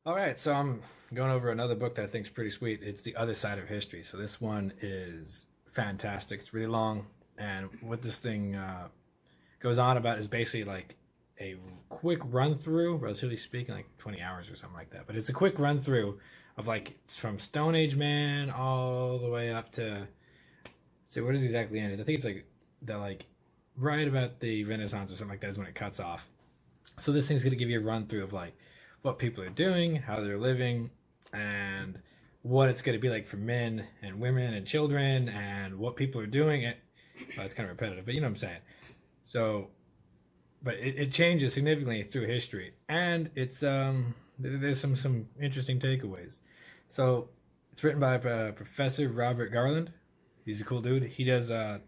All right, so I'm going over another book that I think is pretty sweet. It's The Other Side of History. So this one is fantastic. It's really long, and what this thing goes on about is basically like a quick run through, relatively speaking, like 20 hours or something like that. But it's a quick run through of like it's from Stone Age man all the way up to, so what is exactly ended? I think it's like the like right about the Renaissance or something like that is when it cuts off. So this thing's going to give you a run through of like what people are doing, how they're living, and what it's going to be like for men and women and children, and what people are doing. Well, it's kind of repetitive, but you know what I'm saying. So, but it changes significantly through history, and it's there's some interesting takeaways. So it's written by Professor Robert Garland. He's a cool dude. He does a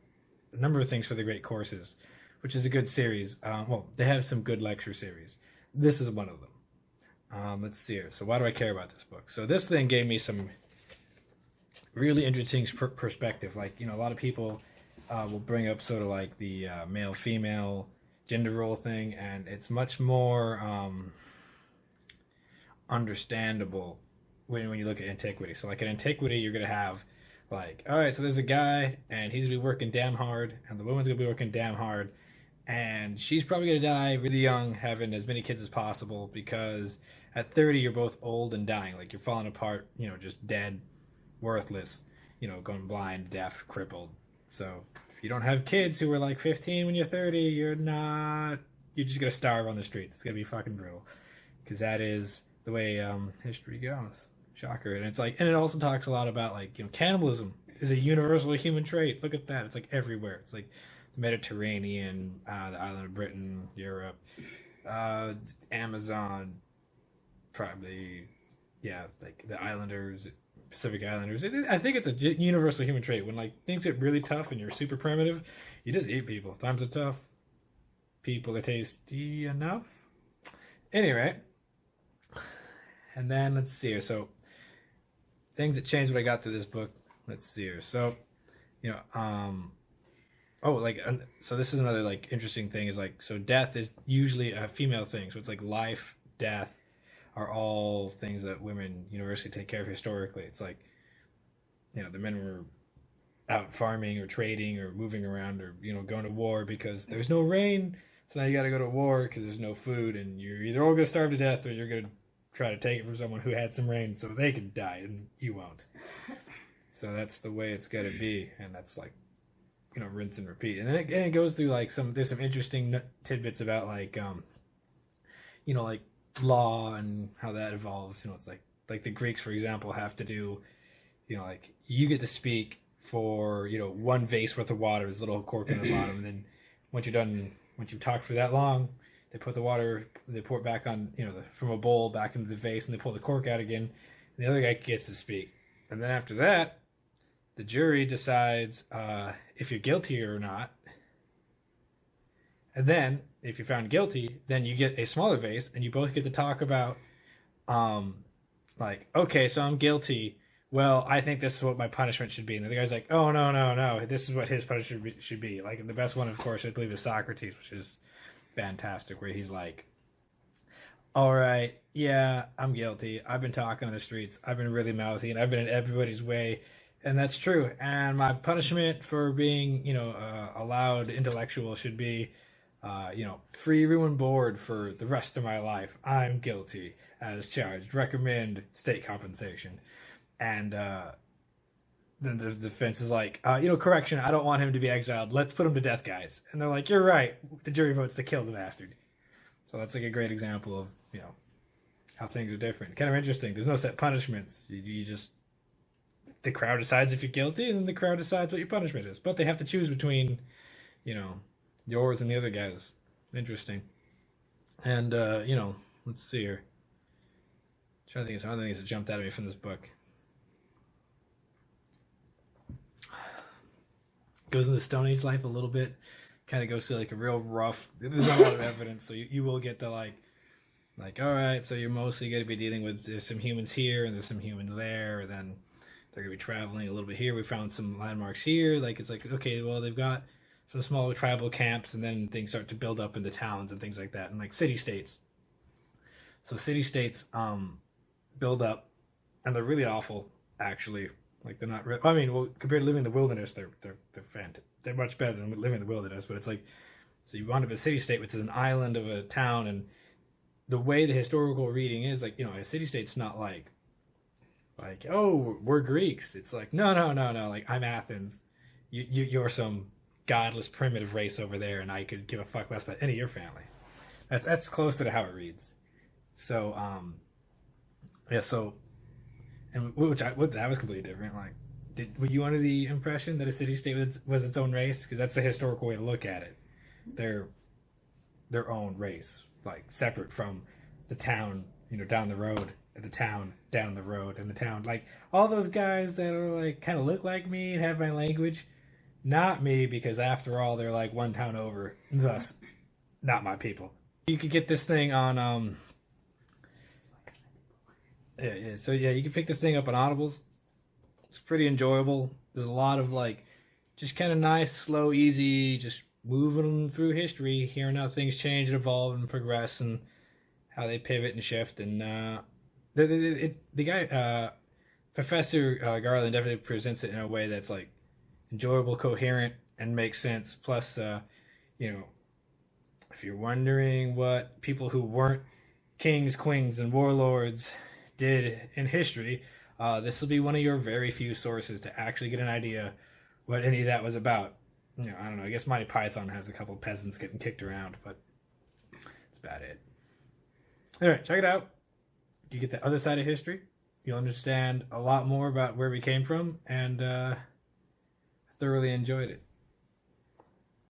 number of things for the Great Courses, which is a good series. Well, they have some good lecture series. This is one of them. Let's see here. So why do I care about this book? So this thing gave me some really interesting perspective. Like, you know, a lot of people will bring up sort of like the male-female gender role thing, and it's much more understandable when you look at antiquity. So like in antiquity, you're going to have like, all right, so there's a guy, and he's going to be working damn hard, and the woman's going to be working damn hard, and she's probably going to die really young, having as many kids as possible, because at 30 you're both old and dying, like you're falling apart, you know, just dead, worthless, you know, going blind, deaf, crippled. So if you don't have kids who are like 15 when you're 30, you're just going to starve on the streets. It's going to be fucking brutal, because that is the way history goes. Shocker. And it's like, and it also talks a lot about like, you know, cannibalism is a universal human trait. Look at that. It's like everywhere. It's like the Mediterranean, the island of Britain, Europe, Amazon, probably, yeah, like the islanders, Pacific Islanders. I think it's a universal human trait. When like things get really tough and you're super primitive, you just eat people. Times are tough. People are tasty enough. Anyway, and then let's see here. So things that changed when I got through this book. Let's see here. So, you know, oh, like, so this is another like interesting thing is like, so death is usually a female thing. So it's like life, death are all things that women universally take care of historically. It's like, you know, the men were out farming or trading or moving around or, you know, going to war because there's no rain. So now you got to go to war because there's no food, and you're either all going to starve to death or you're going to try to take it from someone who had some rain so they can die and you won't. So that's the way it's got to be. And that's like, you know, rinse and repeat. And then it goes through like there's some interesting tidbits about like, you know, like law and how that evolves. You know, it's like the Greeks, for example, have to do, you know, like you get to speak for, you know, one vase worth of water, there's a little cork in the bottom. And then once you've talked for that long, they put the water, they pour it back on, you know, from a bowl back into the vase, and they pull the cork out again. And the other guy gets to speak. And then after that, the jury decides if you're guilty or not. And then, if you're found guilty, then you get a smaller vase, and you both get to talk about, like, okay, so I'm guilty. Well, I think this is what my punishment should be. And the other guy's like, oh, no, no, no, this is what his punishment should be. Like, the best one, of course, I believe, is Socrates, which is fantastic, where he's like, all right, yeah, I'm guilty. I've been talking on the streets. I've been really mouthy, and I've been in everybody's way. And that's true. And my punishment for being, you know, a loud intellectual should be, you know, free room and board for the rest of my life. I'm guilty as charged. Recommend state compensation. And then the defense is like, you know, correction, I don't want him to be exiled. Let's put him to death, guys. And they're like, you're right. The jury votes to kill the bastard. So that's like a great example of, you know, how things are different. Kind of interesting. There's no set punishments. You just, the crowd decides if you're guilty, and then the crowd decides what your punishment is. But they have to choose between, you know, yours and the other guy's. Interesting. And, you know, let's see here. I'm trying to think of some other things that jumped out at me from this book. Goes into Stone Age life a little bit. Kind of goes through like a real rough. There's not a lot of evidence, so you will get the like, all right, so you're mostly going to be dealing with there's some humans here and there's some humans there, and then they're going to be traveling a little bit here. We found some landmarks here. Like it's like, okay, well they've got some small tribal camps, and then things start to build up into towns and things like that, and like city states. So city states, build up, and they're really awful. Actually, like they're not. I mean, well, compared to living in the wilderness, they're fantastic. They're much better than living in the wilderness. But it's like, so you wind up a city state, which is an island of a town, and the way the historical reading is, like, a city state's not like, oh, we're Greeks. It's like, no. Like, I'm Athens. You're some godless primitive race over there, and I could give a fuck less about any of your family. That's closer to how it reads. So yeah. So, and that was completely different. Like, were you under the impression that a city state was its own race? Because that's the historical way to look at it. They're their own race, like separate from the town, down the road, the town down the road, and the town, like all those guys that are like kind of look like me and have my language. Not me, because after all, they're like one town over. Thus, not my people. You could get this thing on yeah. So yeah, you can pick this thing up on Audibles. It's pretty enjoyable. There's a lot of like, just kind of nice, slow, easy, just moving through history, hearing how things change and evolve and progress, and how they pivot and shift. And the guy, Professor Garland, definitely presents it in a way that's like enjoyable, coherent, and makes sense. Plus, if you're wondering what people who weren't kings, queens, and warlords did in history, this will be one of your very few sources to actually get an idea what any of that was about. I don't know. I guess Monty Python has a couple peasants getting kicked around, but that's about it. Anyway, check it out. You get the other side of history. You'll understand a lot more about where we came from, and thoroughly enjoyed it.